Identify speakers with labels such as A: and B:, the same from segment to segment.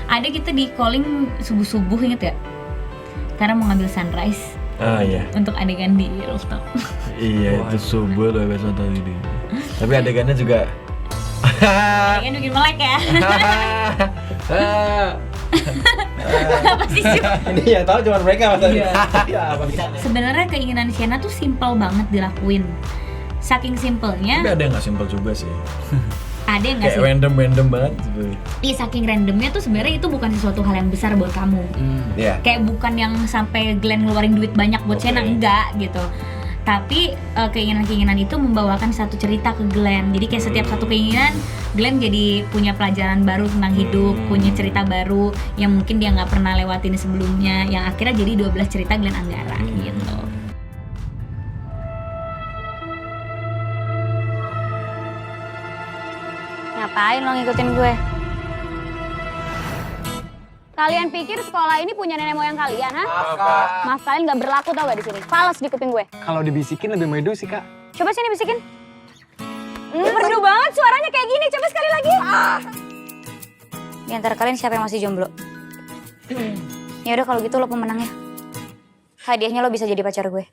A: Ada kita di calling subuh-subuh, inget gak? Karena mau ngambil sunrise.
B: Iya.
A: Untuk adegan di rooftop.
B: Iya, itu subuh loh besok tadi. Tapi adegannya juga
A: Adegan bikin melek ya. Apa sih?
C: Ini yang tahu cuma mereka Mas.
A: Iya.
C: Apa bisa?
A: Sebenarnya keinginan Sienna tuh simpel banget dilakuin. Saking simpelnya.
B: tapi ada yang nggak simpel juga sih.
A: Ada yang nggak
B: Kayak
A: sih?
B: random banget gitu.
A: Iya, saking randomnya tuh sebenarnya itu bukan sesuatu hal yang besar buat kamu.
B: Iya.
A: Kayak bukan yang sampai Glenn ngeluarin duit banyak buat Sienna, enggak gitu. Tapi keinginan-keinginan itu membawakan satu cerita ke Glenn. Jadi kayak setiap satu keinginan Glenn jadi punya pelajaran baru tentang hidup, punya cerita baru yang mungkin dia nggak pernah lewatin sebelumnya, yang akhirnya jadi 12 cerita Glenn Anggara gitu.
D: Ngapain lo ngikutin gue? Kalian pikir sekolah ini punya nenek moyang kalian, ha? Maaf kalian nggak berlaku tau gak di sini? Fales di kuping gue.
E: Kalau dibisikin lebih merdu sih, Kak.
D: Coba sini bisikin. Merdu banget suaranya kayak gini. Coba sekali lagi. Di antara kalian siapa yang masih jomblo? Ya udah kalau gitu lo pemenangnya. Hadiahnya lo bisa jadi pacar gue.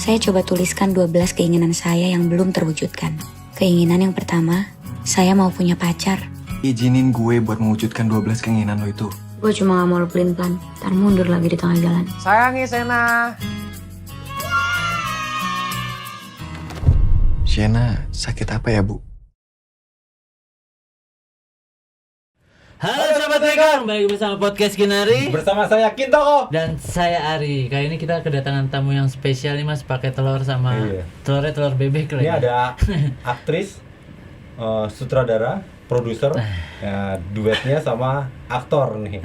D: Saya coba tuliskan 12 keinginan saya yang belum terwujudkan. Keinginan yang pertama, saya mau punya pacar.
E: Izinin gue buat mewujudkan 12 keinginan lo itu.
D: Gue cuma gak mau lo pelin-pelan, ntar mundur lagi di tengah jalan.
E: Sayangi Sena. Sienna sakit apa ya, Bu?
F: Halo Sobat Rekon, balik bersama Podcast Kinari.
C: Bersama saya Kintoko.
F: Dan saya Ari. Kali ini kita kedatangan tamu yang spesial nih Mas, pakai telur sama telur bebek lagi.
C: Ini ada aktris, sutradara, produser, ya, duetnya sama aktor nih.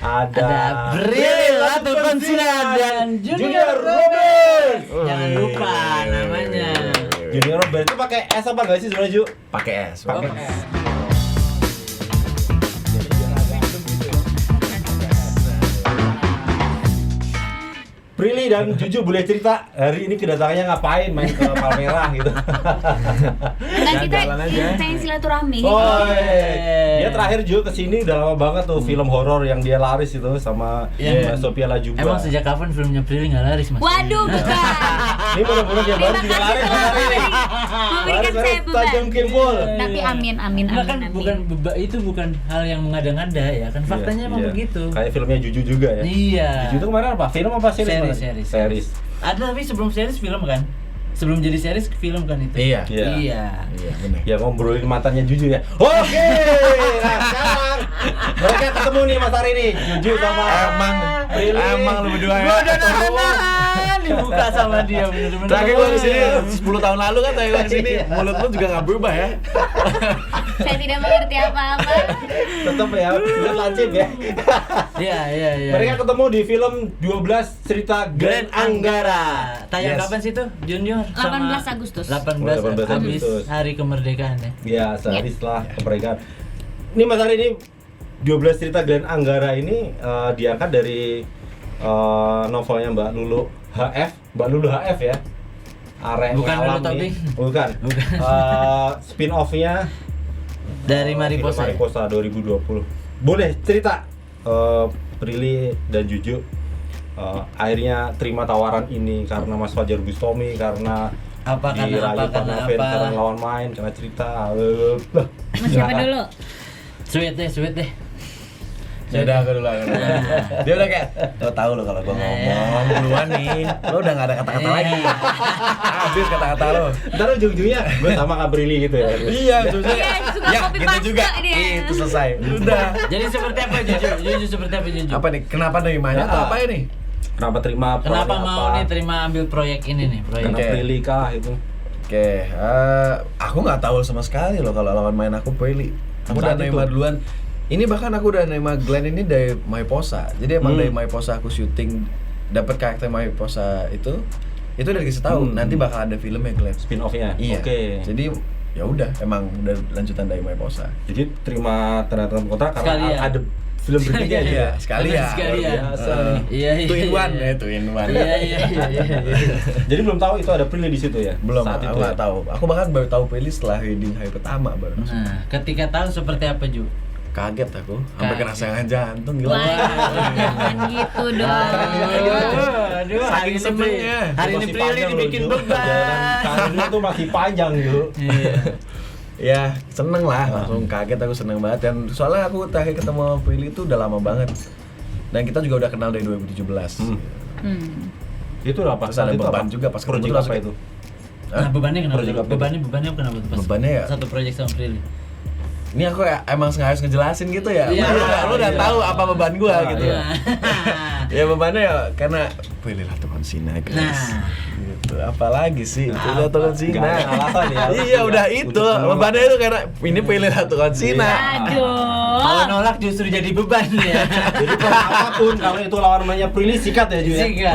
C: Ada
F: Prilly Latuconsina dan Junior Robert. Jangan lupa namanya.
C: Junior Robert itu pakai S apa enggak sih sebenarnya, Ju?
B: Pakai es.
C: Pakai S. Prilly dan Juju boleh cerita hari ini kedatangannya ngapain, main ke Palmerah gitu?
A: Enggak, kita
B: Jalan aja.
A: pengen silaturahmi.
C: Oh, dia terakhir Ju kesini udah lama banget tuh film horor yang dia laris itu sama Mbak Sophia Latjuba.
F: Emang sejak kapan filmnya Prilly nggak laris Mas?
A: Waduh, bukan.
C: Ini mudah-mudahan dia baru juga laris hari ini.
A: Memberikan saya beban.
C: Tajam Kimpul.
A: Tapi amin.
F: Enggak kan itu bukan hal yang mengada-ngada ya kan, faktanya emang begitu.
C: Kayak filmnya Juju juga ya.
F: Iya.
C: Juju itu kemarin apa? Film apa series?
F: Series. Ada tapi sebelum series film kan? Sebelum jadi series film kan itu?
B: Iya.
F: Iya.
B: Iya, benar.
C: Ya ngobrolin mantannya Juju ya. Oke. Nah sekarang mereka ketemu nih Mas Ari nih. Juju sama Prilly.
B: Emang lu berdua ya.
F: Gua udah nahan dibuka sama dia bener-bener.
B: Terakhir gua kesini 10 tahun lalu kan terakhir gua kesini, mulut lu juga nggak berubah ya.
A: Saya tidak mengerti apa-apa.
C: Tetap ya, udah lancip ya.
F: Iya.
C: Mereka ketemu di film 12 cerita Glenn Anggara.
F: Tayang
C: Yes.
F: kapan sih tuh? Junior
A: 18 Agustus.
F: 18
C: 18
F: habis
C: Agustus.
F: hari kemerdekaan ya.
C: Ya, sehari setelah kemerdekaan. Ini Mas Ari ini 12 cerita Glenn Anggara ini diangkat dari novelnya Mbak Lulu HF ya. Arek
F: Bukan Lulu
C: Alam
F: Tobing.
C: nih. Bukan. Spin-off-nya
F: Dari Mariposa.
C: film Mariposa 2020. Boleh cerita Prilly dan Juju akhirnya terima tawaran ini karena Mas Fajar Bustomi, karena
F: Apa, karena
C: dirayu
F: apa, karena
C: Noven,
F: apa?
C: karena lawan main, karena cerita.
A: Mas siapa dulu?
F: Sweet deh.
B: Ya udah aku dulu. Dia udah kayak lo tahu lo kalau gua ngomong duluan nih, lo udah nggak ada kata-kata lagi. Habis kata-kata lo.
C: Ntar ujung-ujungnya gue sama Kak Prilly gitu ya.
B: Iya, sudah.
A: Iya, suka
B: Ya,
A: copy
B: gitu
A: paste
B: juga.
A: dia.
B: Itu selesai. Udah.
F: Jadi seperti apa Juju seperti apa Juju?
B: Apa nih? Kenapa nerimanya atau apa ini?
C: Kenapa terima
F: Kenapa
C: proyek
F: mau
C: apa?
F: nih terima ambil proyek ini nih? Proyek
C: Karena
B: Oke.
C: Prilly kah itu?
B: Oke, aku nggak tahu sama sekali loh kalau lawan main aku Prilly. Aku udah
C: Saat
B: nerima
C: itu?
B: duluan. Ini bahkan aku udah nerima Glenn ini dari Mariposa. Jadi emang dari Mariposa aku syuting dapat karakter Mariposa itu udah dikasih tahu nanti bakal ada filmnya Glenn.
C: Spin-off-nya?
B: Iya.
C: Oke.
B: Jadi ya udah emang udah lanjutan dari Mariposa.
C: Jadi terima tanda tangan kontrak karena
F: Sekalian.
C: ada film berikutnya aja.
B: Iya, sekali ya.
F: Sekali ya.
C: Biasa.
F: Iya, iya.
B: 2 in 1
F: iya.
B: ya, 2 in 1.
F: Iya, iya, iya.
C: Jadi belum tahu itu ada Prilly di situ ya?
B: Belum,
C: saat
B: aku
C: itu.
B: nggak tahu. Aku bahkan baru tahu Prilly setelah wedding hari pertama baru.
F: Nah, ketika tahu seperti apa, Ju?
B: Kaget aku, sampai
F: Kaget.
B: kena serangan jantung gila.
A: Wah, jangan gitu dong.
F: Aduh, hari ini
B: senengnya.
F: Hari ini
C: Masih
F: Prilly
C: panjang loh,
F: dibikin
C: Ju.
F: beban.
C: Perjalanan karirnya tuh masih panjang, Ju.
F: Iya.
B: Ya seneng lah, langsung kaget, aku seneng banget. Dan soalnya aku terakhir ketemu sama Prilly itu udah lama banget. Dan kita juga udah kenal dari 2017.
C: Itu apa?
B: Terus ada
C: Saat itu
B: beban
C: apa?
B: juga pas ketemu
C: Project
B: tuh
C: apa
B: langsung-
C: itu?
F: Nah, bebannya kenapa?
C: Project apa?
F: Bebannya kenapa tuh pas?
B: Bebannya ya?
F: Satu project sama Prilly.
B: Ini aku emang harus ngejelasin gitu ya.
F: Iya.
B: Lu udah tahu apa beban gua gitu.
F: Iya.
B: Ya bebannya ya karena Prilly lah teman Sina guys.
F: Nah.
B: Gitu. Apalagi sih Prilly lah teman Sina.
C: Nggak ada alasan ya.
B: Iya udah itu.
C: Untuk menolak.
B: Bebannya itu karena ini Prilly lah teman Sina.
A: Aduh.
F: Kalau nolak justru jadi beban ya.
C: Jadi kalau apapun kalau itu lawan namanya Prilly sikat ya, Ju ya.
F: Sikat.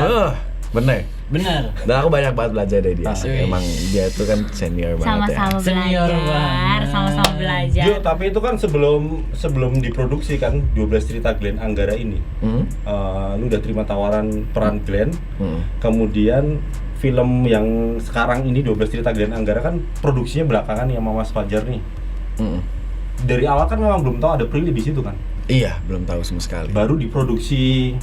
B: Bener.
F: Benar.
B: Dan aku banyak banget belajar dari dia. sih.
F: Wih.
B: Emang dia itu kan senior banget ya.
A: Sama-sama
F: Senior
A: belajar,
F: banget.
A: sama-sama belajar.
C: Ju, tapi itu kan sebelum diproduksi kan 12 cerita Glenn Anggara ini.
B: Hmm?
C: Lu udah terima tawaran peran Glenn.
B: Hmm.
C: Kemudian film yang sekarang ini 12 cerita Glenn Anggara kan produksinya belakangan yang Mas Fajar nih.
B: Hmm.
C: Dari awal kan memang belum tahu ada Prilly di situ kan.
B: Iya, belum tahu sama sekali.
C: Baru diproduksi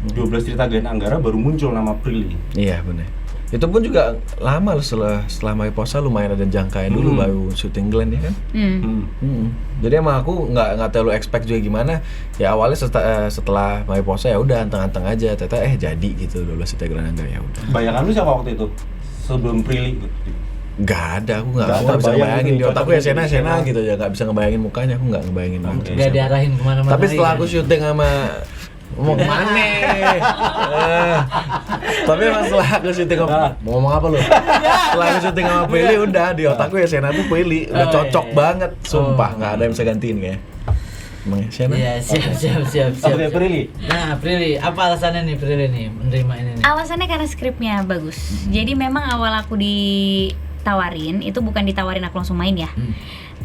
C: 12 cerita Glenn Anggara baru muncul nama Prilly.
B: Iya bener. Itu pun juga lama loh setelah Mariposa lumayan ada jangkauan dulu baru syuting Glenn ya kan. Jadi emang aku nggak terlalu expect juga gimana. Ya awalnya setelah Mariposa ya udah anteng-anteng aja. Ternyata jadi gitu 12 cerita Glenn Anggara ya udah.
C: Bayangan lu siapa waktu itu? Sebelum Prilly?
B: Gak ada, aku
C: Nggak
B: nggak
C: ada
B: bisa
C: bayang
B: ngebayangin
C: gitu,
B: di otakku ya
C: cocok
B: Sena
C: gitu.
B: gitu ya, nggak bisa ngebayangin mukanya, aku nggak ngebayangin banget.
C: Oke.
F: Gak diarahin kemana-mana.
B: Tapi setelah
F: lagi,
B: aku
F: kan?
B: syuting sama mau kemana? Tapi emang setelah aku syuting sama mau ngomong apa lu? Setelah aku syuting sama Prilly udah di otakku ya Sena tuh Prilly udah
F: Oh,
B: cocok
F: iya.
B: banget, sumpah
F: Oh.
B: nggak ada yang bisa gantiin kayaknya. Emang ya Sena?
F: Iya, siap.
C: Oke, Prilly.
F: Nah, Prilly, apa alasannya nih Prilly nih menerima ini nih?
A: Alasannya karena skripnya bagus. Jadi memang awal aku ditawarin itu bukan ditawarin aku langsung main ya.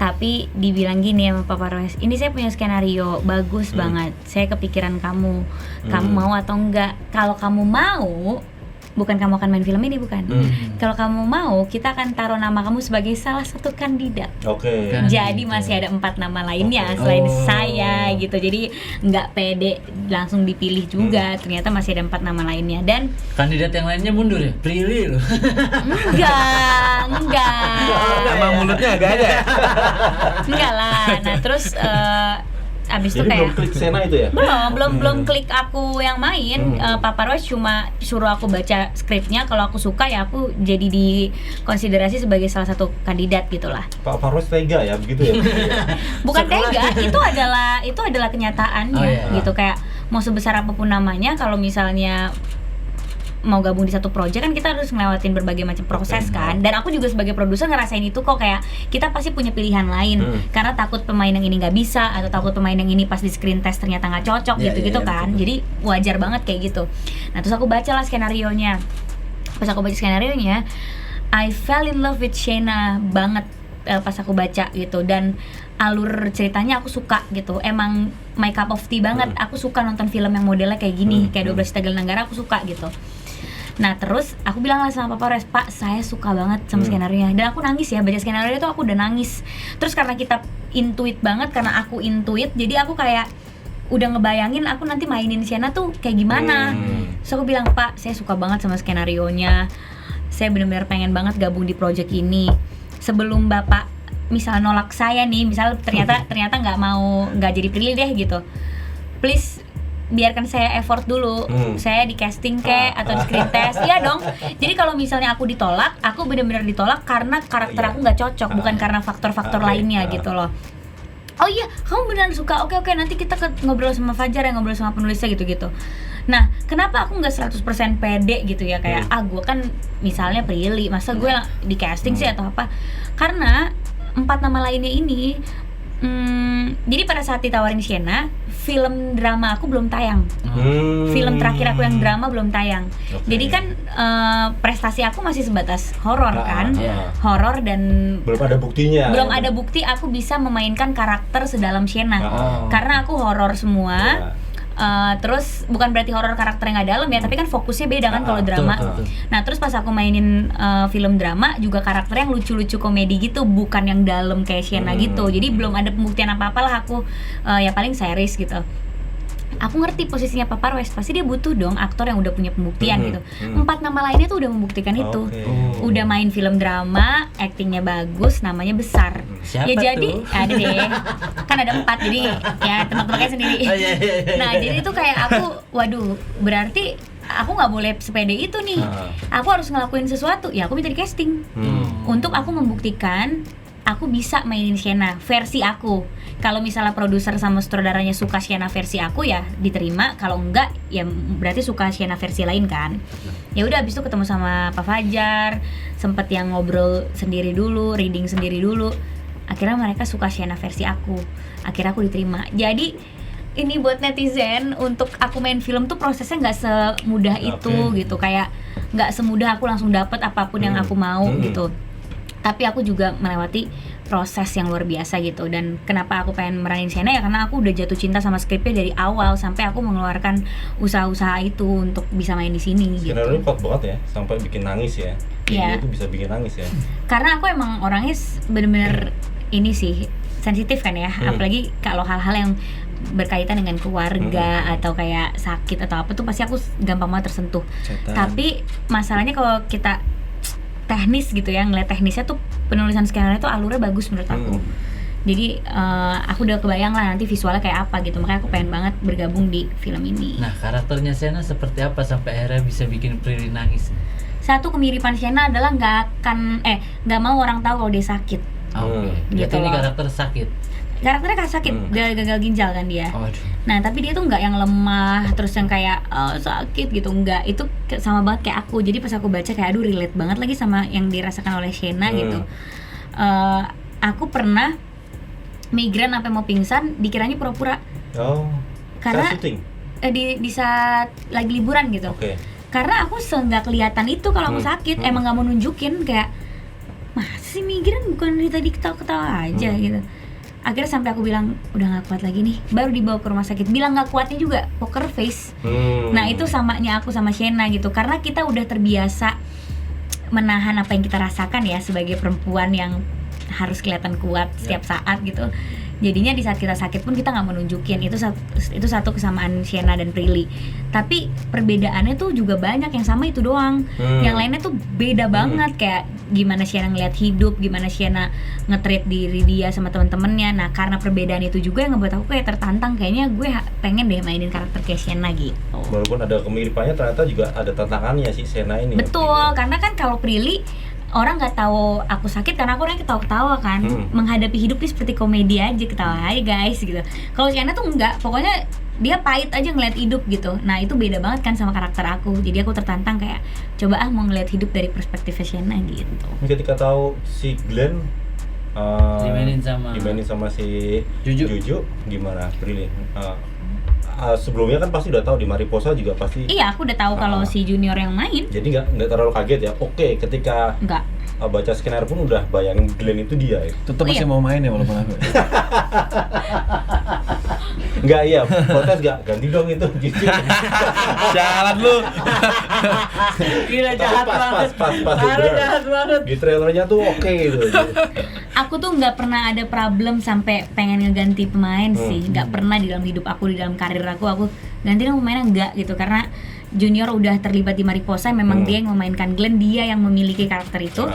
A: Tapi dibilang gini sama Papa Roes, ini saya punya skenario bagus banget. Saya kepikiran kamu. Kamu mau atau enggak? Kalau kamu mau, bukan kamu akan main film ini bukan. Kalau kamu mau, kita akan taruh nama kamu sebagai salah satu kandidat.
C: Oke.
F: Kan.
A: Jadi masih ada 4 nama lainnya selain
F: Oh.
A: saya gitu. Jadi nggak pede langsung dipilih juga. Ternyata masih ada 4 nama lainnya dan
F: Kandidat yang lainnya mundur ya? Prilly loh.
A: enggak.
B: Nama mulutnya agak ada.
A: Enggak lah. Nah, terus abis itu
C: Jadi belum
A: kayak
C: klik Sena itu ya?
A: belum klik aku yang main. Papa Roy cuma suruh aku baca skripnya, kalau aku suka ya aku jadi dikonsiderasi sebagai salah satu kandidat gitulah.
C: Pak Faros tega ya begitu ya?
A: Bukan tega, itu adalah kenyataannya
F: Oh, iya.
A: gitu. Kayak mau sebesar apapun namanya, kalau misalnya mau gabung di satu project kan kita harus ngelewatin berbagai macam proses kan. Dan aku juga sebagai produser ngerasain itu kok, kayak kita pasti punya pilihan lain karena takut pemain yang ini nggak bisa atau takut pemain yang ini pas di screen test ternyata nggak cocok gitu-gitu kan. Jadi wajar banget kayak gitu. Nah terus aku bacalah skenarionya. Pas aku baca skenarionya, I fell in love with Shena banget pas aku baca gitu, dan alur ceritanya aku suka gitu. Emang my cup of tea banget. Aku suka nonton film yang modelnya kayak gini, kayak 12 Cerita Glenn Anggara, aku suka gitu. Nah terus aku bilang lah sama Papa Res, Pak saya suka banget sama skenario-nya. Dan aku nangis ya, baca skenario itu aku udah nangis. Terus karena kita intuit banget, karena aku intuit, jadi aku kayak udah ngebayangin aku nanti mainin Shena tuh kayak gimana. Terus aku bilang, Pak saya suka banget sama skenario-nya, saya benar-benar pengen banget gabung di project ini. Sebelum Bapak misal nolak saya nih, misal ternyata nggak jadi Prilly deh gitu, please biarkan saya effort dulu, saya di casting kek atau di screen test, iya dong. Jadi kalau misalnya aku ditolak, aku benar-benar ditolak karena karakter aku nggak cocok, bukan karena faktor-faktor lainnya gitu loh. Oh iya, kamu beneran suka? Oke, nanti kita ngobrol sama Fajar ya, ngobrol sama penulisnya gitu-gitu. Nah, kenapa aku nggak 100% pede gitu ya, kayak gue kan misalnya Prilly, masa gue di casting sih atau apa? Karena 4 nama lainnya ini Jadi pada saat ditawarin Sienna, film drama aku belum tayang. Film terakhir aku yang drama belum tayang. Jadi kan prestasi aku masih sebatas horor kan, horor dan
C: belum ada buktinya.
A: Belum ada bukti aku bisa memainkan karakter sedalam Sienna. Karena aku horor semua. Terus bukan berarti horor karakternya nggak dalam ya, tapi kan fokusnya beda kan kalau drama.
F: Betul.
A: Nah terus pas aku mainin film drama juga karakternya yang lucu-lucu komedi gitu, bukan yang dalam kayak Sienna gitu. Jadi belum ada pembuktian apa-apalah aku, ya paling series gitu. Aku ngerti posisinya Papa Royce, pasti dia butuh dong aktor yang udah punya pembuktian gitu. 4 nama lainnya tuh udah membuktikan itu. Udah main film drama, aktingnya bagus, namanya besar.
F: Siapa
A: ya jadi
F: tuh?
A: ada deh. Kan ada 4 jadi ya tebak-tebaknya sendiri. Nah jadi itu kayak aku, waduh berarti aku nggak boleh sepede itu nih. Aku harus ngelakuin sesuatu. Ya aku minta di casting untuk aku membuktikan aku bisa mainin Sienna versi aku. Kalau misalnya produser sama sutradaranya suka Sienna versi aku ya diterima, kalau enggak ya berarti suka Sienna versi lain kan. Ya udah abis itu ketemu sama Pak Fajar, sempet yang ngobrol sendiri dulu, reading sendiri dulu. Akhirnya mereka suka Sienna versi aku. Akhirnya aku diterima. Jadi ini buat netizen, untuk aku main film tuh prosesnya nggak semudah itu gitu, kayak nggak semudah aku langsung dapet apapun yang aku mau gitu. Tapi aku juga melewati proses yang luar biasa gitu. Dan kenapa aku pengen meranin Sienna ya karena aku udah jatuh cinta sama skripnya dari awal sampai aku mengeluarkan usaha-usaha itu untuk bisa main di sini gitu.
C: Skenario kuat banget ya, sampai bikin nangis ya. Ini itu bisa bikin nangis ya.
A: Karena aku emang orangnya bener-bener ini sih sensitif kan ya, apalagi kalau hal-hal yang berkaitan dengan keluarga atau kayak sakit atau apa tuh pasti aku gampang banget tersentuh. Tapi masalahnya kalau kita teknis gitu ya, ngeliat teknisnya tuh penulisan skenario tuh alurnya bagus menurut aku. Jadi aku udah kebayang lah nanti visualnya kayak apa gitu, makanya aku pengen banget bergabung di film ini.
F: Nah karakternya Sienna seperti apa sampai akhirnya bisa bikin Prilly nangis?
A: Satu kemiripan Sienna adalah nggak mau orang tahu kalau dia sakit.
F: Berarti
A: Gitu
F: ini
A: loh.
F: karakter sakit.
A: Karakternya kan sakit, gagal ginjal kan dia. Nah tapi dia tuh nggak yang lemah terus yang kayak sakit gitu, nggak. Itu sama banget kayak aku. Jadi pas aku baca kayak aduh relate banget lagi sama yang dirasakan oleh Sienna gitu. Aku pernah migrain sampai mau pingsan, dikiranya pura-pura. Karena
C: syuting?
A: Di saat lagi liburan gitu. Karena aku nggak kelihatan itu kalau aku sakit, emang nggak mau nunjukin, kayak masih migrain bukan dari tadi ketawa-ketawa aja gitu. Akhirnya sampai aku bilang udah nggak kuat lagi nih, baru dibawa ke rumah sakit. Bilang nggak kuatnya juga poker face. Nah itu samanya aku sama Sienna gitu, karena kita udah terbiasa menahan apa yang kita rasakan ya sebagai perempuan yang harus kelihatan kuat setiap saat gitu. Jadinya di saat kita sakit pun kita nggak mau nunjukin. Itu satu kesamaan Sienna dan Prilly. Tapi perbedaannya tuh juga banyak, yang sama itu doang. Yang lainnya tuh beda banget, kayak gimana Sienna ngeliat hidup, gimana Sienna nge-treat diri dia sama temen-temennya. Nah karena perbedaan itu juga yang ngebuat aku kayak tertantang, kayaknya gue pengen deh mainin karakter kayak Sienna gitu.
C: Walaupun ada kemiripannya, ternyata juga ada tantangannya sih Sienna ini.
A: Betul, karena kan kalau Prilly orang nggak tahu aku sakit karena aku orangnya ketawa-ketawa kan, menghadapi hidup nih seperti komedi aja, ketawa aja guys gitu. Kalau Sienna tuh enggak, pokoknya dia pahit aja ngeliat hidup gitu. Nah itu beda banget kan sama karakter aku, jadi aku tertantang kayak coba mau ngeliat hidup dari perspektifnya Sienna gitu.
C: Ketika tahu si Glenn
F: dimainin
C: sama si
F: Juju,
C: gimana Prilly? Sebelumnya kan pasti udah tahu di Mariposa juga pasti.
A: Iya, aku udah tahu kalau si Junior yang main.
C: Jadi nggak terlalu kaget ya. Oke, ketika
A: Enggak.
C: Baca skenario pun udah bayangin Glenn itu dia.
B: Tetep masih mau main ya walaupun aku.
C: Enggak, iya, protes nggak, ganti dong itu.
B: Jalan lu.
F: Gila jahat banget.
C: Pas
F: Parah, jahat banget.
C: Di trailernya tuh oke gitu.
A: Aku tuh nggak pernah ada problem sampai pengen ngeganti pemain sih, nggak pernah di dalam hidup aku, di dalam karir aku ganti dong pemainnya, enggak gitu, karena Junior udah terlibat di Mariposa, memang dia yang memainkan Glenn, dia yang memiliki karakter itu.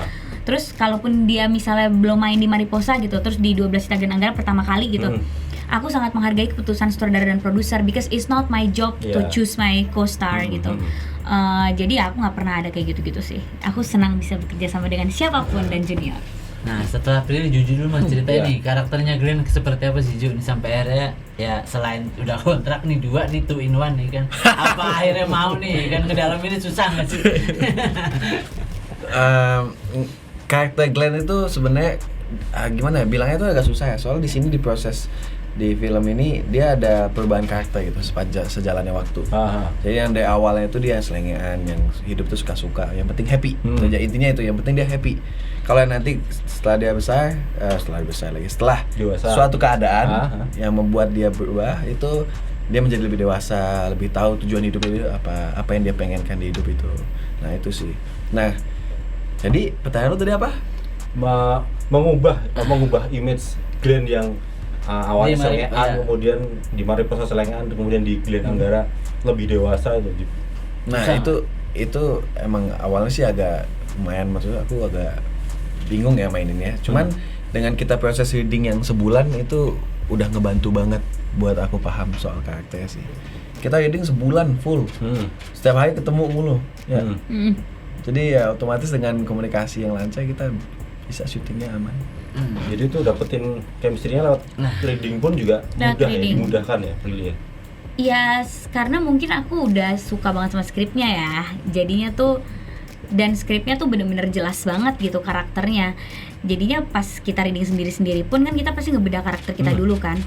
A: Terus kalaupun dia misalnya belum main di Mariposa gitu, terus di 12 Cinta Glenn Anggara pertama kali gitu, aku sangat menghargai keputusan sutradara dan produser, because it's not my job to choose my co-star gitu. Jadi aku nggak pernah ada kayak gitu-gitu sih. Aku senang bisa bekerja sama dengan siapapun dan Junior.
F: Nah setelah Prilly, jujur dulu mas ceritain nih karakternya Glenn seperti apa sih Ju, sampai akhirnya ya selain udah kontrak nih 2 nih 2 in 1 nih kan, apa akhirnya mau nih kan ke dalam ini susah nggak sih?
B: Karakter Glenn itu sebenarnya gimana ya bilangnya tuh agak susah ya. Soalnya di sini di proses di film ini dia ada perubahan karakter gitu sejalannya waktu. Jadi yang dari awalnya itu dia selengean, yang hidup tuh suka-suka, yang penting happy. Jadi intinya itu, yang penting dia happy. Kalau nanti setelah dia besar, setelah
C: Dewasa.
B: suatu keadaan yang membuat dia berubah, itu dia menjadi lebih dewasa, lebih tahu tujuan hidup itu apa yang dia pengenkan di hidup itu. Nah itu sih. Nah jadi pertanyaan lu tadi apa?
C: Mengubah image Glenn yang awalnya
F: Di Mari-
C: selengean, kemudian di Mariposa selengean, kemudian di Glenn Anggara lebih dewasa itu.
B: Nah
F: Susah.
B: itu emang awalnya sih agak lumayan, maksudnya aku agak bingung ya maininnya. Cuman dengan kita proses reading yang sebulan itu udah ngebantu banget buat aku paham soal karakternya sih. Kita reading sebulan full, setiap hari ketemu mulu. Ya. Jadi ya otomatis dengan komunikasi yang lancar kita bisa syutingnya aman.
C: Jadi itu dapetin chemistry-nya lewat reading pun juga
A: Lewat
C: mudah
A: reading.
C: ya, dimudahkan ya, Prilly ya.
A: Ya, karena mungkin aku udah suka banget sama skripnya ya. Jadinya tuh dan skripnya tuh bener-bener jelas banget gitu karakternya. Jadinya pas kita reading sendiri-sendiri pun kan kita pasti ngebeda karakter kita dulu kan.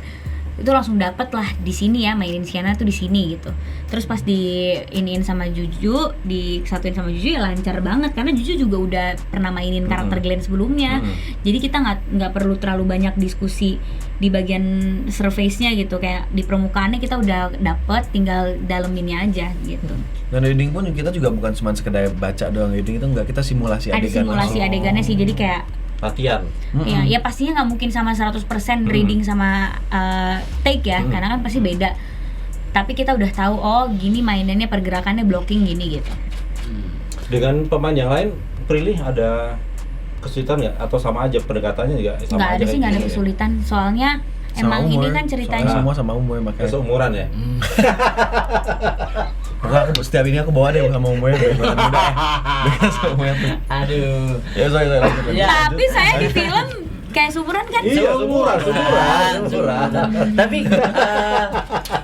A: Itu langsung dapet lah di sini ya, mainin Sienna tuh di sini gitu. Terus pas diiniin sama Juju, disatuin sama Juju ya lancar banget karena Juju juga udah pernah mainin karakter Glenn sebelumnya. Jadi kita nggak perlu terlalu banyak diskusi di bagian surface-nya gitu, kayak di permukaannya kita udah dapet, tinggal daleminnya aja gitu.
B: Dan reading pun kita juga bukan cuma sekedar baca doang, reading itu enggak, kita simulasi
A: Ada
B: adegan
A: simulasi
B: langsung.
A: adegannya sih, jadi kayak
C: Latihan.
A: ya pastinya nggak mungkin sama 100% reading sama take ya, karena kan pasti beda. Tapi kita udah tahu oh gini mainannya, pergerakannya blocking gini gitu.
C: Dengan pemain yang lain, Prilly ada kesulitan nggak? Atau sama aja pendekatannya juga sama
A: Nggak
C: aja
A: ada sih,
C: kayak
A: nggak ada
C: gini ya?
A: kesulitan. Soalnya
B: Sama
A: emang ini
B: umur.
A: kan
B: Soalnya
A: ceritanya
B: semua sama umur
C: Ya,
B: makanya.
C: seumuran ya?
B: Maka aku setiap ini aku bawa deh sama umurnya biar muda ya. Dengan sama umurnya tuh.
F: Aduh.
B: Ya sorry lanjut.
F: Ya.
A: tapi saya di film kayak sumuran kan.
C: Iya, seumuran.
F: Tapi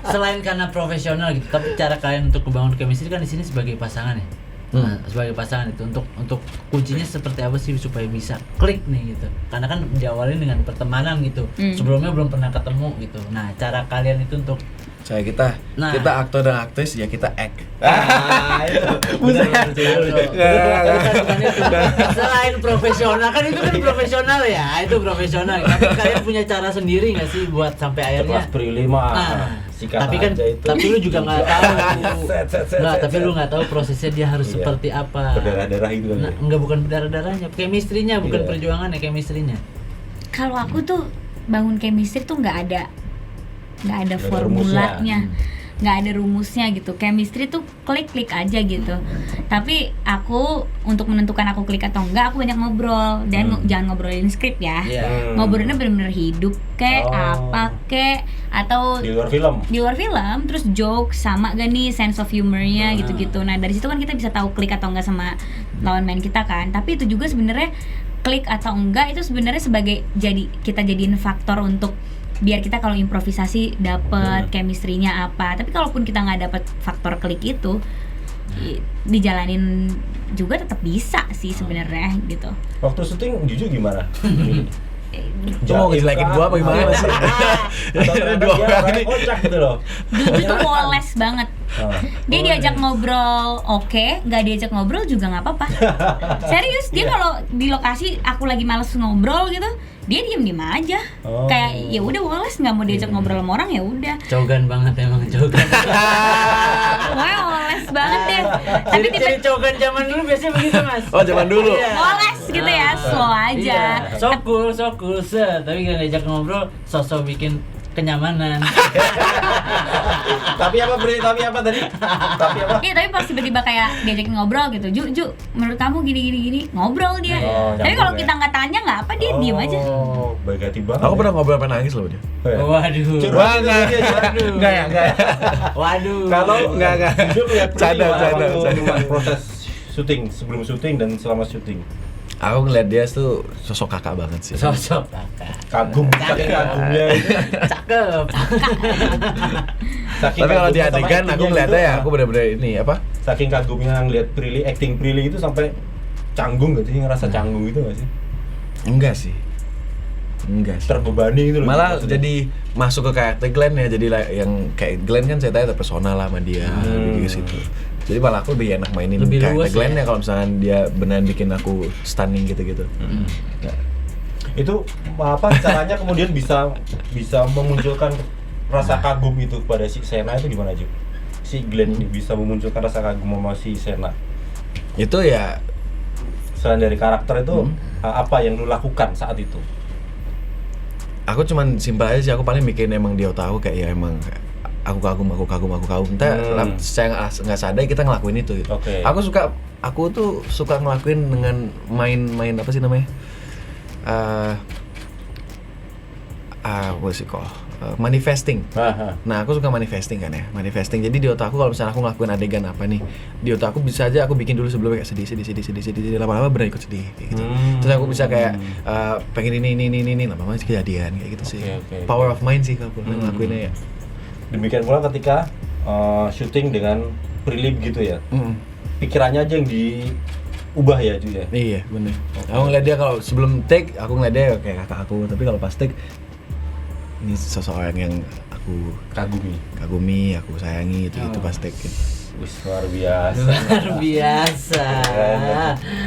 F: selain karena profesional gitu, tapi cara kalian untuk membangun chemistry kan di sini sebagai pasangan ya. Nah, sebagai pasangan itu untuk kuncinya seperti apa sih supaya bisa klik nih gitu. Karena kan diawali dengan pertemanan gitu. Sebelumnya belum pernah ketemu gitu. Nah, cara kalian itu untuk
B: Kita
F: Nah.
B: aktor dan aktris ya kita act.
C: Itu. Benar.
F: Bukan itu. Selain profesional kan itu kan profesional ya, itu profesional. Tapi kalian punya cara sendiri nggak sih buat sampai akhirnya?
C: Kelas Prilly mah
F: Nah,
C: sikat
F: tapi kan
C: aja itu.
F: tapi lu juga nggak tahu.
C: Set.
F: Nggak, tapi lu nggak tahu prosesnya dia harus
C: Iya.
F: seperti apa.
C: Berdarah-darah itu kan
F: Nah,
C: ya.
F: enggak, bukan berdarah-darahnya, chemistry-nya bukan
C: Iya.
F: perjuangannya, chemistry-nya.
A: Kalau aku tuh bangun chemistry tuh nggak ada
C: Nggak ada
A: formulanya, nggak ada rumusnya gitu. Chemistry tuh klik aja gitu. Tapi aku untuk menentukan aku klik atau enggak, aku banyak ngobrol dan jangan ngobrolin skrip ya.
F: Iya.
A: Ngobrolnya bener-bener hidup kek, apa kek, atau
C: Di luar film.
A: di luar film, terus joke sama gak nih sense of humornya gitu-gitu. Nah dari situ kan kita bisa tahu klik atau enggak sama lawan main kita kan. Tapi itu juga sebenarnya klik atau enggak itu sebenarnya sebagai kita jadiin faktor untuk biar kita kalau improvisasi dapet chemistry-nya apa. Tapi kalaupun kita nggak dapet faktor klik itu, dijalanin juga tetap bisa sih sebenarnya gitu.
C: Waktu syuting jujur gimana?
B: Lu mau ngejelekin gua apa gimana sih?
C: Atau ternyata
B: Dua
C: dia
B: orang
C: orangnya
B: nih.
C: kocak gitu loh.
A: Juju tuh woles banget. Dia
C: Oh,
A: diajak
C: iya.
A: ngobrol oke, nggak diajak ngobrol juga nggak apa-apa. Serius, dia kalau di lokasi aku lagi males ngobrol gitu, dia diem aja.
C: Oh.
A: Kayak ya udah woles, nggak mau diajak ngobrol sama orang ya udah.
F: Cogan banget emang cogan.
A: Wah, woles banget deh. Tapi
F: Ciri-ciri
A: tiba
F: cogan zaman dulu biasanya begitu, Mas.
B: Oh, zaman dulu.
F: Iya.
A: woles gitu ya, slow aja.
F: Iya, so cool, tapi gak diajak ngobrol, sosok bikin kenyamanan.
C: Tapi apa Bri? Tapi apa tadi? Tapi apa?
A: Iya, tapi pas tiba-tiba kayak diajakin ngobrol gitu, Ju, menurut kamu gini, ngobrol dia.
C: Oh,
A: Tapi
C: nyambung
A: kalau
C: ya.
A: kita nggak tanya nggak apa, dia diem aja.
C: Oh, baik hati banget.
B: Aku pernah ngobrol sampai nangis loh dia.
F: Waduh.
C: Curhat
B: enggak.
C: dia, curhat.
B: Enggak ya, enggak.
F: Waduh.
C: Kalau
B: Enggak.
C: jujur lihat
B: Canda.
C: waktu proses syuting, sebelum syuting dan selama syuting.
B: Aku ngeliat dia tuh sosok kakak banget sih.
F: sosok kakak.
C: Kagum, saking kagumnya itu.
F: Cakep.
C: Saking
B: Tapi kalau di
C: kagumnya sama
B: adegan aku
C: actingnya
B: ngeliatnya
C: gitu,
B: ya aku bener-bener ini apa?
C: saking kagumnya ngeliat Prilly, acting Prilly itu sampai canggung gak sih? Ngerasa canggung gitu gak sih?
B: Enggak sih. Enggak sih.
C: terbebani gitu loh.
B: Malah
C: maksudnya.
B: jadi masuk ke karakter Glenn ya, jadi yang kayak Glenn kan ceritanya terpersona lah sama dia gitu situ. Jadi malah aku lebih enak mainin
F: Lebih
B: karakter
F: luas
B: Glenn
F: ya?
B: ya kalau misalnya dia beneran bikin aku stunning gitu-gitu. Ya.
C: Itu apa caranya kemudian bisa memunculkan rasa kagum itu pada si Sena itu gimana Ju? Si Glenn ini bisa memunculkan rasa kagum sama si Sena.
B: Itu ya
C: Selain dari karakter itu apa yang lu lakukan saat itu?
B: aku cuman simpel aja sih, aku paling mikirin emang dia tahu kayak ya emang aku kagum. Entah saya nggak sadar kita ngelakuin itu gitu.
C: Oke.
B: Aku tuh suka ngelakuin dengan main apa sih namanya? What is it called? Manifesting. Nah, aku suka manifesting kan ya. Manifesting. Jadi di otak aku kalau misalnya aku ngelakuin adegan apa nih, di otak aku bisa aja aku bikin dulu sebelumnya kayak sedih, lama-lama bener ikut sedih kayak gitu. Terus aku bisa kayak pengen ini, lama-lama kejadian kayak gitu sih.
C: Oke.
B: Power of mind sih kalau ngelakuinnya ya.
C: Demikian pula ketika syuting dengan prelim gitu ya. Pikirannya aja yang diubah ya Ju ya.
B: Iya, bener. Aku ngeliat dia kalau sebelum take, aku ngeliat dia kayak kakak aku, tapi kalau pas take ini seseorang yang aku kagumi, aku sayangi itu pas take gitu.
C: Wih, luar biasa.
F: Luar biasa.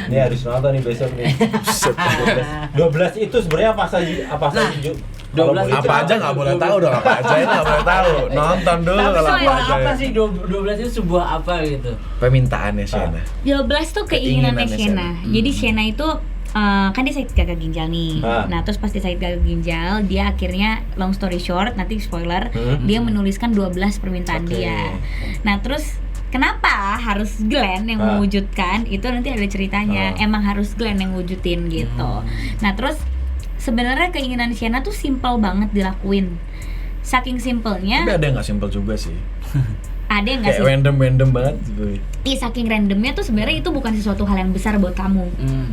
C: Ini harus nonton nih besok nih. 12 itu sebenarnya apa saja Ju?
F: 12
C: Kalau boleh
B: Apa aja nggak boleh tahu dong, apa aja itu nggak boleh tahu. Nonton dulu
F: Tapi
B: kalau apa
F: sebuah
B: aja.
F: apa sih 12 itu sebuah apa gitu?
B: Permintaannya Shena.
A: 12 tuh keinginannya
B: Keinginannya
A: Shena. Jadi Shena itu kan dia sakit gagal ginjal nih. Nah, terus pas dia sakit gagal ginjal, dia akhirnya long story short, nanti spoiler, dia menuliskan 12 permintaan dia. Nah, terus kenapa harus Glenn yang mewujudkan? Itu nanti ada ceritanya. Emang harus Glenn yang wujudin gitu. Nah, terus sebenarnya keinginan Shena tuh simple banget dilakuin. Saking simpelnya,
B: Tapi ada yang nggak simpel juga sih.
A: ada yang nggak
B: Kayak
A: sih?
B: random banget gitu.
A: Iya, saking randomnya tuh sebenarnya itu bukan sesuatu hal yang besar buat kamu.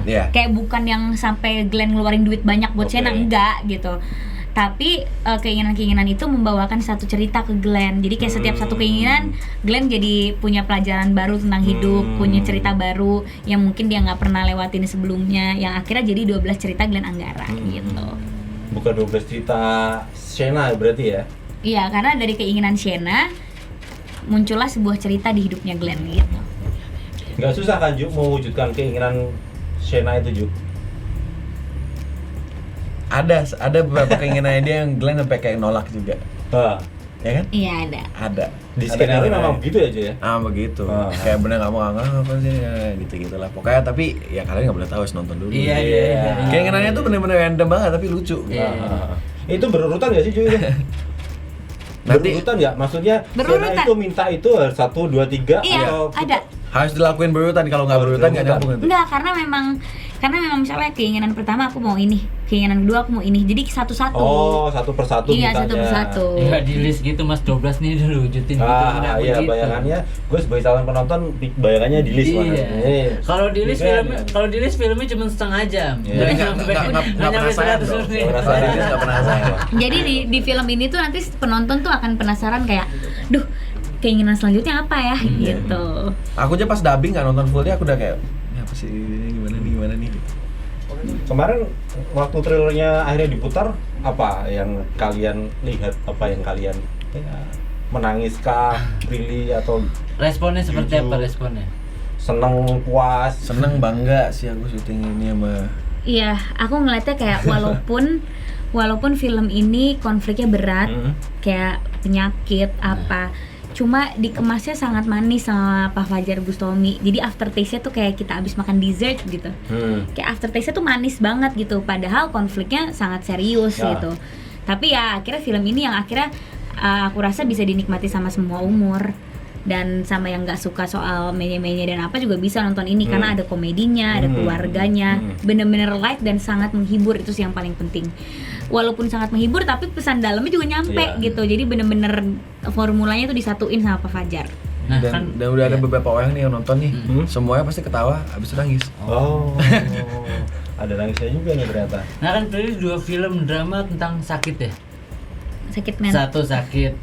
B: Iya.
A: Kayak bukan yang sampai Glenn ngeluarin duit banyak buat
C: Oke.
A: Shena, enggak gitu. Tapi keinginan-keinginan itu membawakan satu cerita ke Glenn. Jadi kayak setiap satu keinginan Glenn jadi punya pelajaran baru tentang hidup, punya cerita baru yang mungkin dia nggak pernah lewatin sebelumnya, yang akhirnya jadi 12 cerita Glenn Anggara gitu.
C: Bukan 12 cerita Shena berarti ya?
A: Iya, karena dari keinginan Shena muncullah sebuah cerita di hidupnya Glenn gitu.
C: Nggak susah kan Ju mewujudkan keinginan Shena itu Ju?
B: Ada beberapa keinginannya dia yang Glenn sampai kayak nolak juga. Ya kan?
A: Iya, ada.
B: Ada.
C: Di skenario memang begitu ya Ju ya?
B: Begitu. Kayak bener nggak mau apa sih ya, gitu lah. Pokoknya tapi ya kalian nggak boleh tahu, harus nonton dulu.
F: Iya.
B: Keinginannya tuh bener-bener random banget tapi lucu.
C: Itu berurutan nggak sih Ju itu?
B: Nanti
C: Berurutan nggak? Maksudnya
A: Berurutan.
C: Shena itu minta itu 1, 2, 3
A: Iya,
C: atau
A: ada.
B: harus dilakuin berurutan, kalau nggak berurutan nggak nyambung nanti.
A: Enggak, karena memang misalnya keinginan pertama aku mau ini, keinginan kedua aku mau ini. Jadi satu-satu.
C: Oh, satu persatu
A: Iya,
C: mintanya.
A: satu persatu.
F: Ya di list gitu Mas, 12 nih udah wujudin gitu.
C: Iya, bayangannya gue sebagai calon penonton bayangannya di list mana.
F: Iya. Kalau di list filmnya cuma setengah jam.
C: Iya.
F: Jadi
B: Nggak
F: nyampe
B: penasaran
F: 100
B: dong.
F: menit.
B: Nggak penasaran.
A: Jadi di film ini tuh nanti penonton tuh akan penasaran kayak, duh, keinginan selanjutnya apa ya gitu.
B: Aku aja pas dubbing nggak nonton full dia, aku udah kayak ini apa sih, ini gimana nih gitu.
C: Kemarin waktu trailernya akhirnya diputar, apa yang kalian lihat, apa yang kalian menangis kah, really atau
F: Responnya seperti
C: Jujur.
F: apa responnya?
C: seneng, puas?
B: Seneng bangga sih aku syuting ini sama.
A: Iya, aku ngeliatnya kayak walaupun film ini konfliknya berat, kayak penyakit apa, cuma dikemasnya sangat manis sama Pak Fajar Bustami. Jadi aftertaste-nya tuh kayak kita abis makan dessert gitu. Kayak aftertaste-nya tuh manis banget gitu, padahal konfliknya sangat serius gitu. Tapi ya akhirnya film ini yang akhirnya aku rasa bisa dinikmati sama semua umur. Dan sama yang nggak suka soal menye-menye dan apa juga bisa nonton ini karena ada komedinya, ada keluarganya, bener-bener light dan sangat menghibur, itu sih yang paling penting. Walaupun sangat menghibur tapi pesan dalamnya juga nyampe gitu, jadi bener-bener formulanya tuh disatuin sama Pak Fajar.
F: Nah,
B: Dan udah ada beberapa orang nih yang nonton nih, semuanya pasti ketawa habis itu nangis.
C: Oh, ada nangisnya juga nih ternyata.
F: Nah kan ini 2 film drama tentang sakit ya.
A: Sakit men.
F: Satu sakit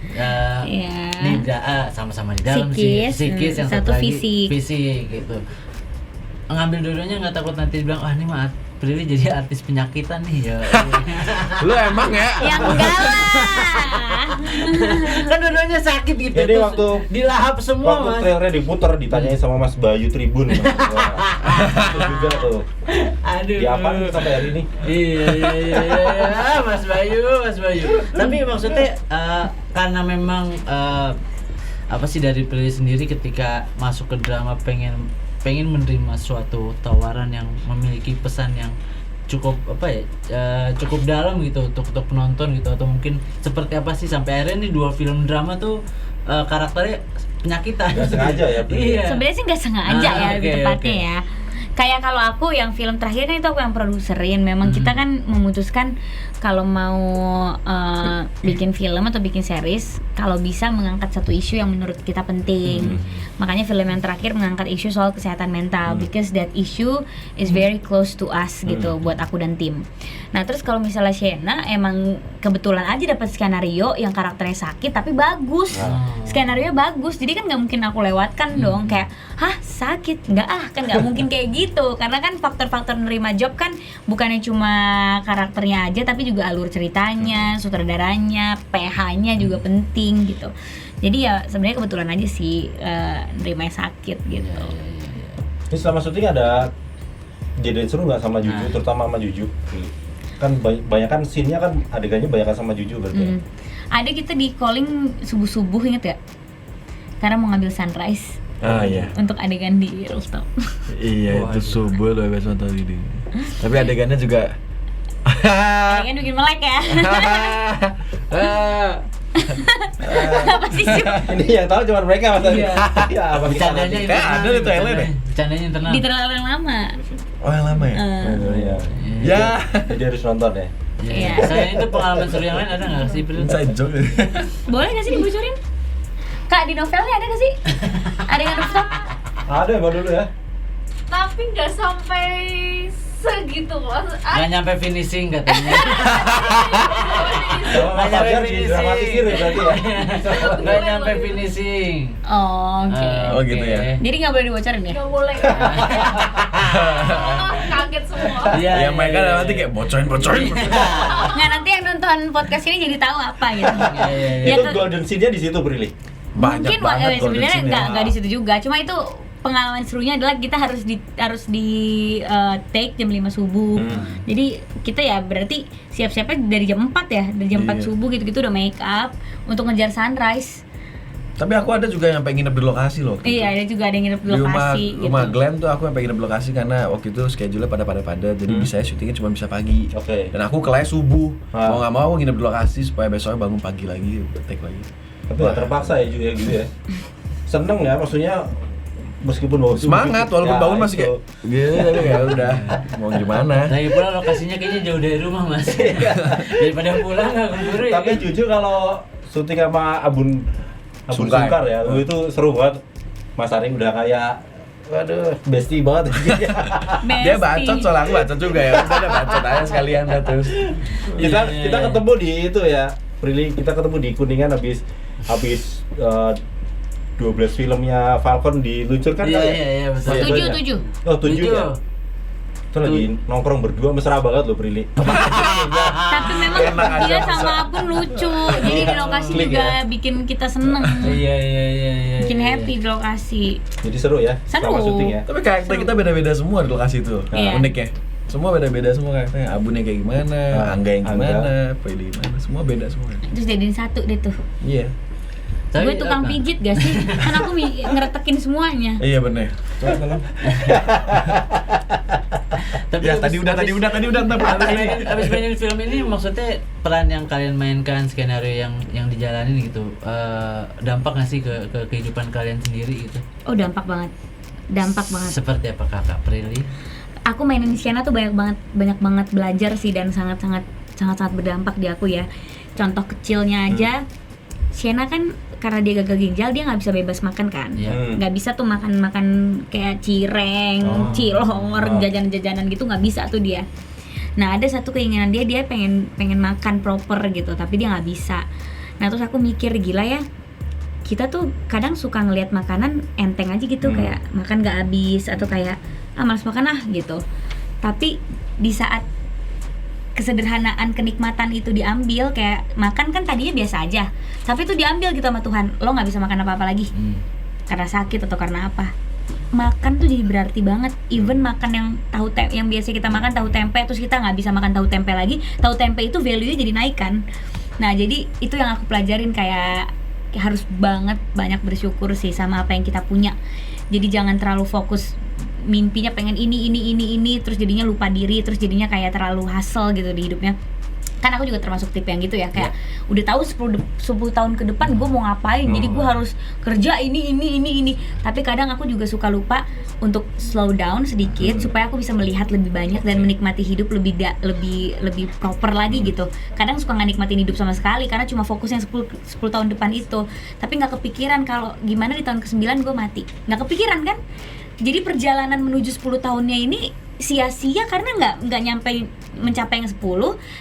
F: sama-sama di dalam
A: Psikis,
F: psikis, yang
A: satu
F: lagi
A: fisik.
F: fisik gitu. Ngambil dua-duanya nggak takut nanti bilang ini mah Prilly jadi artis penyakitan nih ya.
B: Lu emang ya?
A: Ya enggak lah.
F: Kan dua-duanya sakit gitu.
C: Jadi
F: terus
C: waktu
F: dilahap semua,
C: waktu
F: Mas.
C: trailernya diputer ditanyain sama Mas Bayu Tribun. Mas. Wah, itu juga tuh.
F: Aduh.
C: Di apa nih sampai hari ini?
F: Iya, Mas Bayu. Tapi maksudnya karena memang apa sih dari Prilly sendiri ketika masuk ke drama pengen menerima suatu tawaran yang memiliki pesan yang cukup cukup dalam gitu untuk penonton gitu, atau mungkin seperti apa sih sampai akhirnya nih 2 film drama tuh karakternya penyakitan.
C: Nggak sengaja ya, Prilly?
F: Iya.
A: Sebenarnya sih nggak sengaja ya,
F: Ah,
A: lebih
F: oke,
A: tepatnya
F: oke.
A: ya. Kayak kalau aku yang film terakhir kan itu aku yang produserin. Memang kita kan memutuskan kalau mau bikin film atau bikin series, kalau bisa mengangkat satu isu yang menurut kita penting. Makanya film yang terakhir mengangkat isu soal kesehatan mental, because that issue is very close to us gitu, buat aku dan tim. Nah terus kalau misalnya Shena emang kebetulan aja dapat skenario yang karakternya sakit tapi bagus, skenario bagus, jadi kan nggak mungkin aku lewatkan dong. Kayak hah sakit nggak kan nggak mungkin kayak gitu, karena kan faktor-faktor nerima job kan bukannya cuma karakternya aja tapi juga alur ceritanya, sutradaranya, PH-nya juga penting gitu. Jadi ya sebenarnya kebetulan aja sih nerima sakit gitu.
C: Ini selama syuting ada kejadian seru nggak sama Juju, terutama sama Juju? Kan banyak kan scene-nya kan adegannya banyak sama Juju berarti. Ya?
A: Ada kita di calling subuh-subuh, inget ya? Karena mau ngambil sunrise
B: Ah iya.
A: untuk adegan di rooftop.
B: Iya, itu subuh luar biasa tadi. Tapi adegannya juga
A: Adegan bikin melek ya. Apa sih Ju?
C: Ini yang tahu cuma mereka Mas.
F: Iya.
C: Ya, apa kita
F: Bercandanya
C: nanti?
B: Kayak ada di trailer deh.
F: Bercandanya internal.
A: Di trailer yang lama.
B: Oh yang lama ya?
C: Oh, iya.
B: Ya.
C: Jadi harus nonton ya.
A: Iya.
F: Selain itu pengalaman seru yang lain ada nggak sih, Prilly?
B: Inside joke.
A: Boleh gak sih dibocorin? Kak, di novelnya ada gak sih? Adegan rooftop?
C: Ada ya dulu ya.
G: Tapi nggak sampai segitu Mas.
F: Nggak nyampe finishing katanya.
C: Kalau Mas
F: Nggak nyampe
C: Fajar didramatisir ya berarti ya.
F: Nggak nyampe finishing.
A: Oh, oke.
B: Oh, gitu ya.
A: Jadi gak boleh dibocorin ya?
G: Nggak boleh. Kaget semua.
F: Iya.
B: Ya mereka nanti kayak bocorin.
A: Nggak, nanti yang nonton podcast ini jadi tahu apa gitu.
F: Iya.
A: Ya,
C: Itu golden scene-nya di situ Prilly.
B: Banyak
A: mungkin
B: banget golden
A: sebenarnya
B: scene-nya.
A: nggak di situ juga, cuma itu pengalaman serunya adalah kita harus di take jam 5 subuh. Jadi kita ya berarti siap-siapnya dari jam 4 ya, dari jam 4
B: Iya.
A: subuh gitu-gitu udah make up untuk ngejar sunrise.
B: Tapi aku ada juga yang pengen nginep di lokasi loh.
A: Iya, ada juga ada yang nginep di
B: Di
A: lokasi
B: rumah
A: gitu.
B: Glenn tuh aku yang pengen nginep di lokasi karena waktu itu schedule-nya padat, jadi bisa syutingnya cuma bisa pagi.
C: Oke.
B: Dan aku kelas subuh.
C: Ah.
B: Mau nggak mau aku nginep di lokasi supaya besoknya bangun pagi lagi, take lagi.
C: Tapi nggak terpaksa ya juga gitu ya. Seneng ya maksudnya meskipun bangun subuh.
B: Semangat walaupun
C: Ya,
B: bangun masih
C: itu.
B: kayak gitu, tapi ya udah mau gimana.
F: Lagi pula lokasinya kayaknya jauh dari rumah, Mas. Daripada pulang nggak keburu ya.
C: Tapi jujur kalau syuting sama Abun
B: Sungkar.
C: Sungkar ya, itu seru banget. Mas Aring udah kayak waduh, bestie banget.
B: Dia bacot soalnya aku bacot juga ya. Udah bacot aja sekalian dah terus.
C: kita ketemu di itu ya. Prilly, kita ketemu di Kuningan habis 12 filmnya Falcon diluncurkan
F: Iya,
C: kali ya?
F: iya, betul.
A: Tujuh.
C: Oh, 7 ya? Itu lagi nongkrong berdua mesra banget loh Prilly.
A: Tapi memang
B: Enak aja
A: dia
B: bisa.
A: sama Apun lucu. Jadi di lokasi
C: Klik
A: juga
C: ya?
A: bikin kita seneng.
F: Iya.
A: Bikin happy di lokasi.
C: Jadi seru ya
A: Seru.
C: selama syuting ya.
B: Tapi karakter kita beda-beda semua di lokasi itu.
A: Iya.
B: Unik ya. Semua beda-beda semua karakternya. Abun yang kayak gimana, Angga yang gimana, Pedi gimana, semua beda semua.
A: Terus jadiin satu deh tuh.
B: Iya.
A: Gue tukang pijit gak sih? Kan aku ngeretekin semuanya.
B: Iya bener. Coba tolong.
F: Tapi
B: Ya tadi udah entar patah ini.
F: Habis mainin film ini maksudnya peran yang kalian mainkan, skenario yang dijalanin gitu, dampak nggak sih ke kehidupan kalian sendiri gitu?
A: Oh dampak banget.
F: Seperti apa Kakak Prilly?
A: Aku mainin Shena tuh banyak banget belajar sih, dan sangat berdampak di aku ya. Contoh kecilnya aja, Shena kan karena dia gagal ginjal, dia nggak bisa bebas makan kan,
F: Iya.
A: nggak bisa tuh makan kayak cireng, cilor, jajanan gitu nggak bisa tuh dia. Nah ada satu keinginan dia pengen makan proper gitu, tapi dia nggak bisa. Nah terus aku mikir, gila ya, kita tuh kadang suka ngelihat makanan enteng aja gitu, kayak makan nggak habis atau kayak malas makan gitu. Tapi di saat kesederhanaan, kenikmatan itu diambil, kayak makan kan tadinya biasa aja, tapi itu diambil gitu sama Tuhan, lo nggak bisa makan apa-apa lagi karena sakit atau karena apa. Makan tuh jadi berarti banget. Even makan yang yang biasa kita makan tahu tempe, terus kita nggak bisa makan tahu tempe lagi, tahu tempe itu value-nya jadi naik kan. Nah jadi itu yang aku pelajarin, kayak harus banyak bersyukur sih sama apa yang kita punya. Jadi jangan terlalu fokus mimpinya pengen ini, terus jadinya lupa diri, terus jadinya kayak terlalu hustle gitu di hidupnya. Kan aku juga termasuk tipe yang gitu ya, kayak udah tahu 10 tahun ke depan gue mau ngapain, jadi gue harus kerja ini. Tapi kadang aku juga suka lupa untuk slow down sedikit supaya aku bisa melihat lebih banyak dan menikmati hidup lebih proper lagi gitu. Kadang suka nggak nikmatin hidup sama sekali karena cuma fokus yang 10 tahun depan itu, tapi nggak kepikiran kalau gimana di tahun ke-9 gue mati. Nggak kepikiran kan? Jadi perjalanan menuju 10 tahunnya ini sia-sia karena nggak nyampe mencapai yang 10,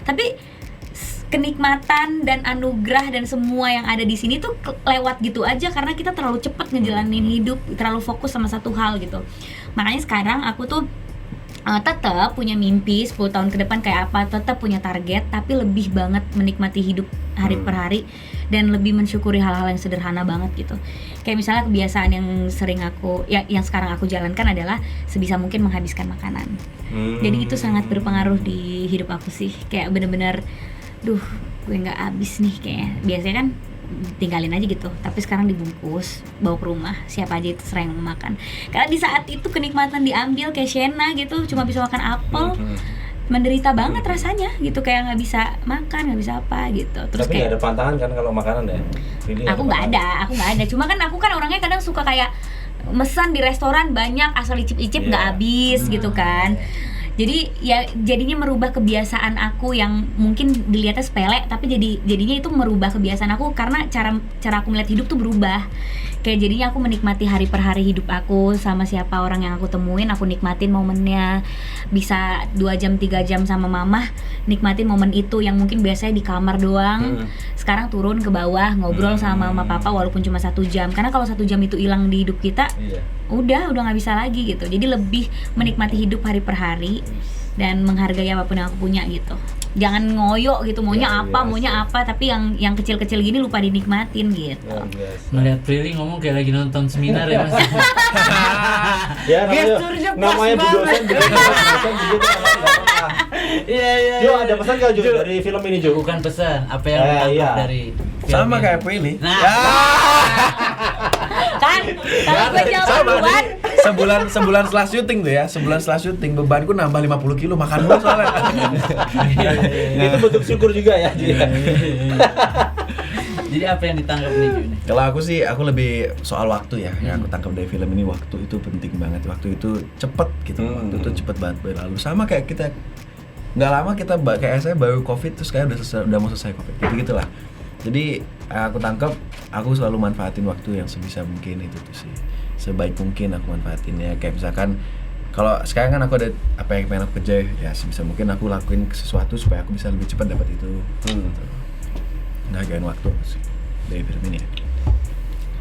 A: tapi kenikmatan dan anugerah dan semua yang ada di sini tuh lewat gitu aja karena kita terlalu cepat ngejalanin hidup, terlalu fokus sama satu hal gitu. Makanya sekarang aku tuh tetap punya mimpi 10 tahun ke depan kayak apa, tetap punya target, tapi lebih banget menikmati hidup hari per hari dan lebih mensyukuri hal-hal yang sederhana banget gitu. Kayak misalnya kebiasaan yang sering yang sekarang aku jalankan adalah sebisa mungkin menghabiskan makanan. Jadi itu sangat berpengaruh di hidup aku sih. Kayak bener-bener gue nggak habis nih kayaknya. Biasanya kan tinggalin aja gitu, tapi sekarang dibungkus, bawa ke rumah, siapa aja itu sering makan. Karena di saat itu kenikmatan diambil, kayak Shena gitu, cuma bisa makan apel, menderita banget rasanya gitu, kayak nggak bisa makan, nggak bisa apa gitu. Terus
C: tapi
A: kayak
C: nggak ada pantangan kan kalau makanan ya?
A: aku nggak ada. Cuma kan aku kan orangnya kadang suka kayak mesan di restoran banyak, asal icip-icip nggak habis gitu kan. Jadi ya jadinya merubah kebiasaan aku yang mungkin dilihatnya sepele, tapi jadinya itu merubah kebiasaan aku karena cara aku melihat hidup tuh berubah. Kayak jadinya aku menikmati hari per hari hidup aku sama siapa orang yang aku temuin, aku nikmatin momennya. Bisa 2 jam 3 jam sama mama, nikmatin momen itu yang mungkin biasanya di kamar doang. Sekarang turun ke bawah ngobrol sama mama papa walaupun cuma 1 jam. Karena kalau 1 jam itu hilang di hidup kita, udah nggak bisa lagi gitu. Jadi lebih menikmati hidup hari per hari dan menghargai apapun yang aku punya gitu. Jangan ngoyo gitu, maunya apa, tapi yang kecil-kecil gini lupa dinikmatin gitu.
F: Melihat Prilly ngomong kayak lagi nonton seminar ya Mas.
C: Ya
F: Gesturnya pas
C: namanya Bu dosen begitu.
F: Iya.
C: Jo, ada pesan nggak Jo dari film ini Jo?
F: Bukan pesan, apa yang ditangkap dari film
B: Sama
F: ini.
B: kayak Prilly.
F: Nah.
A: Kan kalau gue jawab
B: Sama
A: duluan,
B: nih. Sebulan setelah syuting tuh ya, sebulan setelah syuting bebanku nambah 50 kilo makan mulu soalnya.
C: Itu bentuk syukur juga ya dia.
F: Jadi apa yang ditangkap nih Ju?
B: Kalau aku sih, aku lebih soal waktu ya. Yang aku tangkap dari film ini, waktu itu penting banget. Waktu itu cepet gitu, waktu itu cepet banget berlalu. Sama kayak kita, nggak lama kita kayak saya baru COVID terus kayak udah mau selesai COVID, gitu lah. Jadi aku tangkap, aku selalu manfaatin waktu yang sebisa mungkin itu tuh sih. Sebaik mungkin aku manfaatinnya. Kayak misalkan kalau sekarang kan aku ada apa yang pengen aku kerja ya, sebisa mungkin aku lakuin sesuatu supaya aku bisa lebih cepat dapat itu. Gitu. Ngehargain waktu sih dari film ini ya.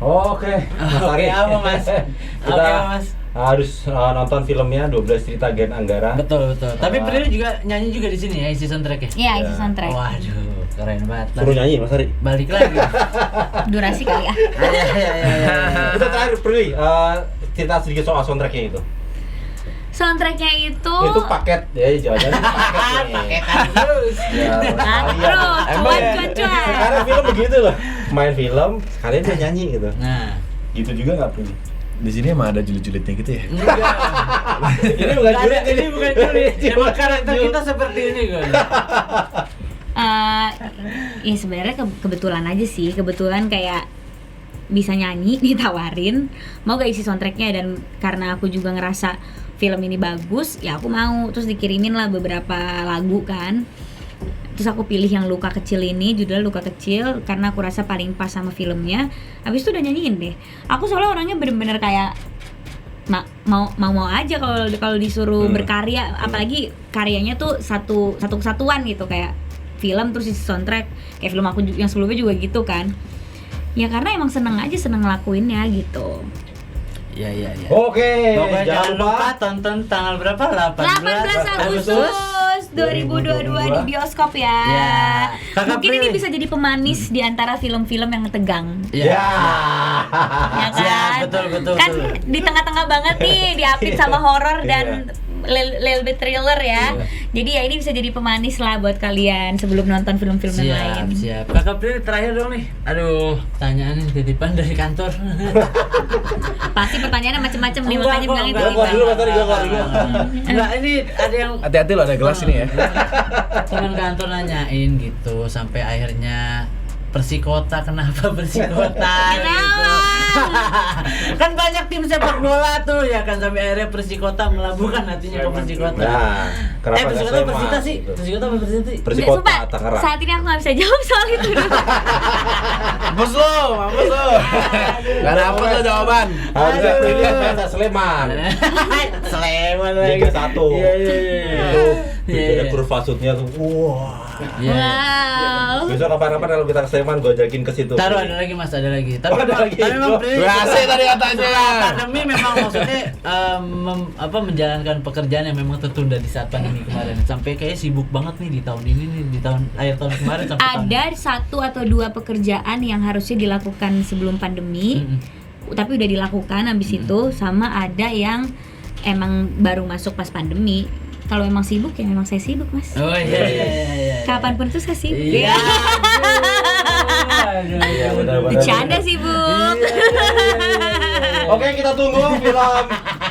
C: Oke.
F: Oke, apa Mas?
C: Kita
F: Oke, Mas.
C: harus nonton filmnya 12 Cerita Gen Anggara.
F: Betul. Tapi Prilly juga nyanyi juga di sini ya, isi soundtrack ya?
A: iya itu soundtrack.
F: Waduh, keren banget.
C: Suruh nyanyi Mas Ari.
F: Balik lagi.
A: Durasi kali ya.
F: Iya.
C: Kita terakhir Prilly, cerita sedikit soal soundtracknya itu.
A: Soundtracknya itu
C: paket ya, jawabannya paket nih.
F: Paketan terus.
C: Ya,
A: terus cuan.
C: Sekarang film begitu loh, main film sekalian dia nyanyi gitu.
F: Nah,
C: Gitu juga nggak Prilly?
B: Di sini emang ada julid-julidnya gitu ya.
F: enggak.
C: Ini bukan julid,
F: Ini bukan julid. Emang karakter kita seperti ini kan.
A: Ya sebenarnya kebetulan aja sih, kebetulan kayak bisa nyanyi ditawarin mau gak isi soundtracknya, dan karena aku juga ngerasa film ini bagus ya aku mau, terus dikirimin lah beberapa lagu kan, terus aku pilih yang Luka Kecil ini, judulnya Luka Kecil karena aku rasa paling pas sama filmnya. Habis itu udah nyanyiin deh. Aku soalnya orangnya bener-bener kayak mau aja kalau disuruh berkarya, apalagi karyanya tuh satu kesatuan gitu, kayak film terus isi soundtrack, kayak film aku yang sebelumnya juga gitu kan. Ya karena emang seneng ngelakuinnya gitu.
F: Iya.
C: Oke,
F: Pokoknya
C: jangan lupa
F: tonton tanggal berapa?
A: 18 Agustus 2022 di bioskop ya.
F: Ya. Kakak
A: Mungkin ini
F: Prilly.
A: bisa jadi pemanis di antara film-film yang tegang.
F: Iya.
C: Ya.
A: Ya kan?
F: Siap, betul.
A: Kan di tengah-tengah banget nih diapit sama horor dan little bit thriller ya. Jadi ya ini bisa jadi pemanis lah buat kalian sebelum nonton film-film yang lain.
F: Siap. Kakak Prilly terakhir dong nih. Aduh, tanyaan nih titipan dari kantor.
A: Pasti pertanyaannya macam-macam nih makanya bilang itu.
C: Gua keluar dulu, Mas Ari, gua keluar dulu.
F: Enggak, ini ada yang
B: Hati-hati lo ada gelas ini ya.
F: teman kantor nanyain gitu sampai akhirnya Persikota, kenapa Persikota gitu. Kan banyak tim sepak bola tuh ya kan, sampai akhirnya Persikota melabuhkan hatinya ke Persikota.
C: Nah, kenapa nggak
F: Persikota
C: Sleman?
F: Persita sih?
C: Gitu.
F: Persikota apa Persita sih?
C: Persikota
A: Sumpah,
C: Tangerang.
A: saat ini aku nggak bisa jawab soal itu.
B: Mampus lo. Gak ada apa lo jawaban.
C: Harusnya Prilly Mesa Sleman.
F: Sleman lagi.
C: Liga 1.
F: Iya.
C: Itu
F: Iya.
C: ada kurva shootnya tuh. Wah.
F: Iya.
A: Wow.
C: Besok kapan-kapan kalau kita ke Sleman, gue ajakin ke situ.
F: Taruh ada lagi Mas, ada lagi. Tapi
C: Oh, ada lagi.
F: tapi memang Prilly
B: Gue asik tadi katanya.
F: pandemi memang maksudnya menjalankan pekerjaan yang memang tertunda di saat pandemi kemarin. Sampai kayak sibuk banget nih di tahun ini nih, di tahun akhir tahun kemarin sampai tahun
A: Ada 1 atau 2 pekerjaan yang harusnya dilakukan sebelum pandemi, tapi udah dilakukan habis itu, sama ada yang emang baru masuk pas pandemi. Kalau emang sibuk ya memang saya sibuk, Mas.
F: Oh iya.
A: Kapanpun tuh saya sibuk.
F: Iya.
C: Iya, benar-benar.
A: Bercanda sibuk.
C: Oke, kita tunggu film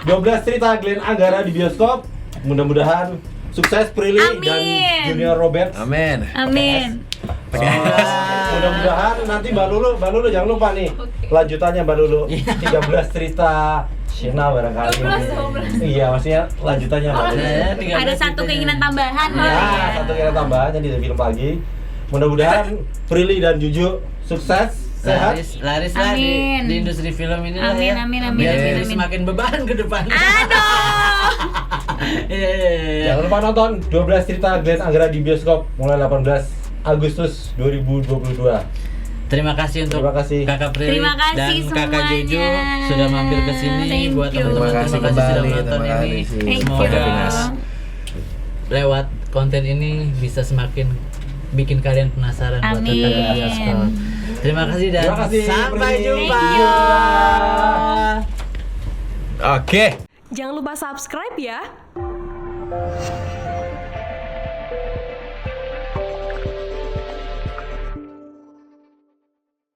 C: 12 cerita Glenn Anggara di bioskop. Mudah-mudahan sukses Prilly
A: Amin.
C: dan Junior Robert.
B: Amin.
A: Amin.
C: Mudah-mudahan nanti Mbak Lulu jangan lupa nih lanjutannya Mbak Lulu 13 cerita Shena barangkali.
G: 12.
C: Iya, maksudnya lanjutannya Mbak Lulu.
A: Ada satu keinginan tambahan.
C: Ya, satu kira tambahannya di film lagi. Mudah-mudahan Prilly dan Juju sukses, sehat.
F: Laris lah
A: Amin.
F: di industri film ini lah
A: Amin,
F: ya.
A: amin,
F: Biar
A: amin,
F: Prilly
A: amin.
F: semakin beban ke depan.
A: Aduh.
F: Iya.
C: Jangan lupa nonton 12 cerita Glenn Anggara di bioskop mulai 18 Agustus 2022.
F: Terima kasih untuk
C: Terima kasih.
F: Kakak Prilly
A: Terima kasih
F: dan Kakak
A: semuanya.
F: Juju sudah mampir ke sini.
A: Thank
F: Buat
A: you.
F: teman-teman
B: Terima kasih
F: terima kasih sudah
B: kembali,
F: menonton
B: terima
F: ini.
B: kasih.
A: Thank
F: Semoga
A: you.
B: having us.
F: lewat konten ini bisa semakin bikin kalian penasaran buat
A: Amin.
F: tentang bioskop. Terima kasih dan
C: Terima kasih,
F: sampai
C: Prilly.
F: jumpa.
A: Thank you.
B: Oke.
H: Jangan lupa subscribe ya.